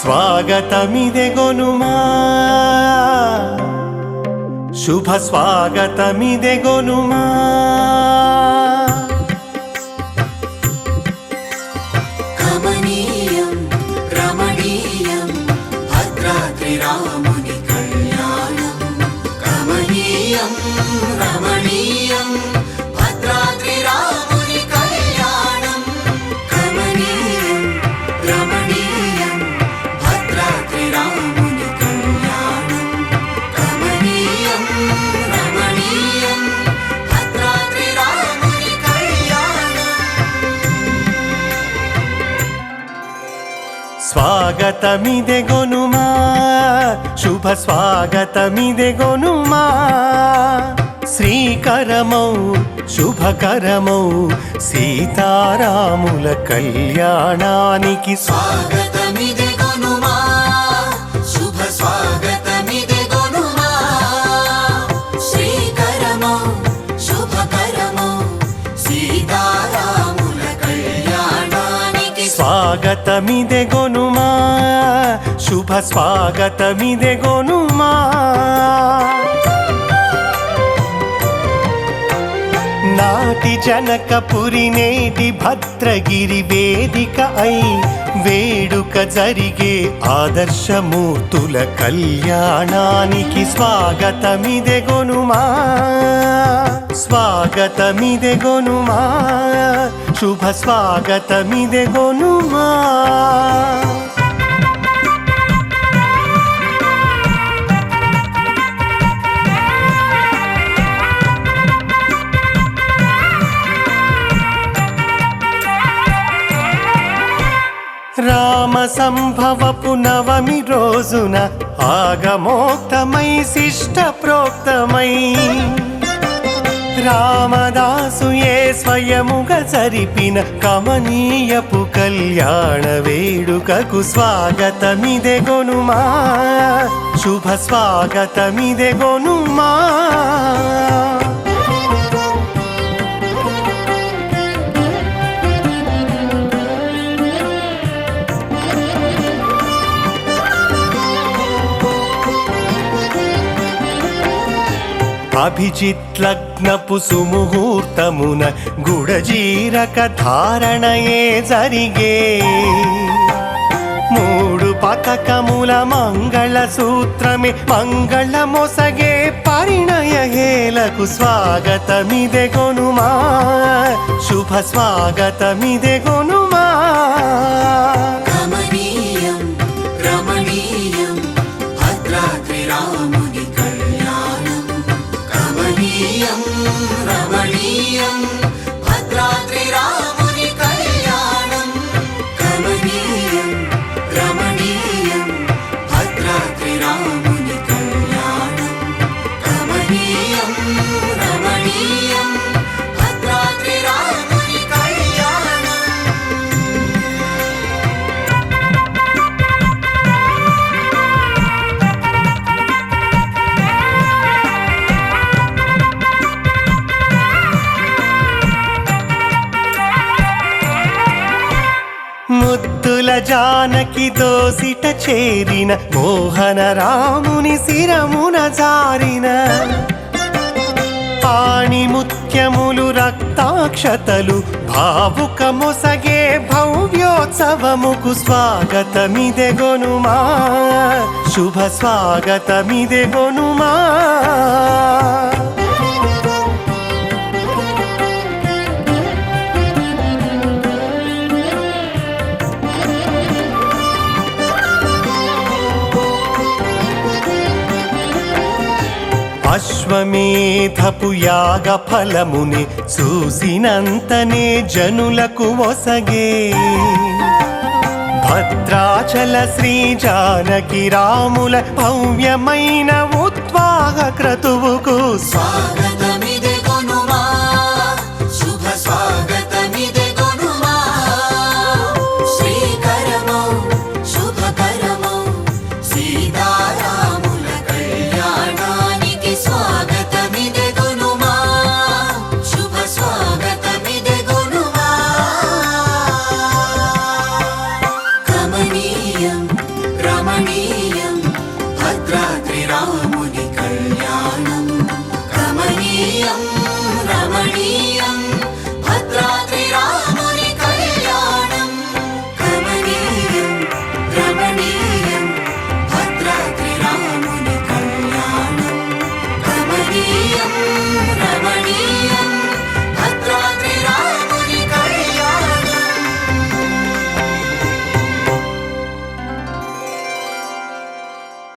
స్వాగతమిదెగొనుమా శుభ స్వాగతమిదెగొనుమా కమనీయం రమణీయం భద్రాద్రి రాముని కళ్యాణం కమనీయం రమణీయం భద్రాద్రి రాముని కళ్యాణం కమనీయం రమణీయం భద్రాద్రి రాముని కళ్యాణం కమనీయం రమణీయం భద్రాద్రి రాముని కళ్యాణం స్వాగతమిదెగొనుమా శుభ స్వాగతమిదెగొనుమా శ్రీకరమౌ శుభకరమౌ సీతారాముల కళ్యాణానికి స్వాగతమిదెగొనుమా శుభ స్వాగతమిదెగొనుమా శ్రీకరమౌ శుభకరమౌ సీతారాముల కళ్యాణానికి స్వాగతమిదెగొనుమా శుభ స్వాగతమిదెగొనుమా నాటి జనకపురి నేటి భద్రగిరి వేదిక అయి వేడుక జరిగే ఆదర్శమూర్తుల కళ్యాణానికి స్వాగతమిదెగొనుమా స్వాగతమిదెగొనుమా శుభ స్వాగతమిదెగొనుమా రామ సంభవపు నవమి రోజున ఆగమోక్తమై శిష్ట ప్రోక్తమై రామదాసుయే స్వయముగా జరిపిన కమనీయపు కళ్యాణ వేడుకకు స్వాగతమిదెగొనుమా శుభ స్వాగతమిదెగొనుమా అభిజిత్లగ్నపు సుముహూర్తమున గుడజీరక ధారణయే జరిగే మూడు పతకముల మంగళ సూత్రమే మంగళ మొసగే పరిణయ హేలకు స్వాగతమిదెగొనుమా శుభ స్వాగతమిదెగొనుమా కమనీయం రమణీయం భద్రాద్రి రాముని కళ్యాణం కమనీయం రమణీయం భద్రాద్రి రాముని కళ్యాణం కమనీయం రమణీయం భద్రాద్రి రాముని కళ్యాణం కమనీయం రమణీయం భద్రాద్రి రాముని కళ్యాణం ముద్దుల జానకి దోసిట చేరిన మోహన రాముని శిరమున జారిన పాణి ముత్యములు రక్తాక్షతలు భావుక మొసగే భవ్యోత్సవముకు స్వాగతమిదెగొనుమా శుభ స్వాగతమిదెగొనుమా అశ్వమేధపు యాగ ఫలముని చూసినంతనే జనులకు ఒసగే భద్రాచల శ్రీ జానకి రాముల భవ్యమైన ఉద్వాహ క్రతువుకు స్వాగతమిదెగొనుమా శుభ స్వాగతమిదెగొనుమా శ్రీకరమౌ శుభకరమౌ సీతారాముల కళ్యాణానికి స్వాగతమిదెగొనుమా శుభ స్వాగతమిదెగొనుమా కమనీయం రమణీయం భద్రాద్రి రాముని కళ్యాణం కమనీయం రమణీయం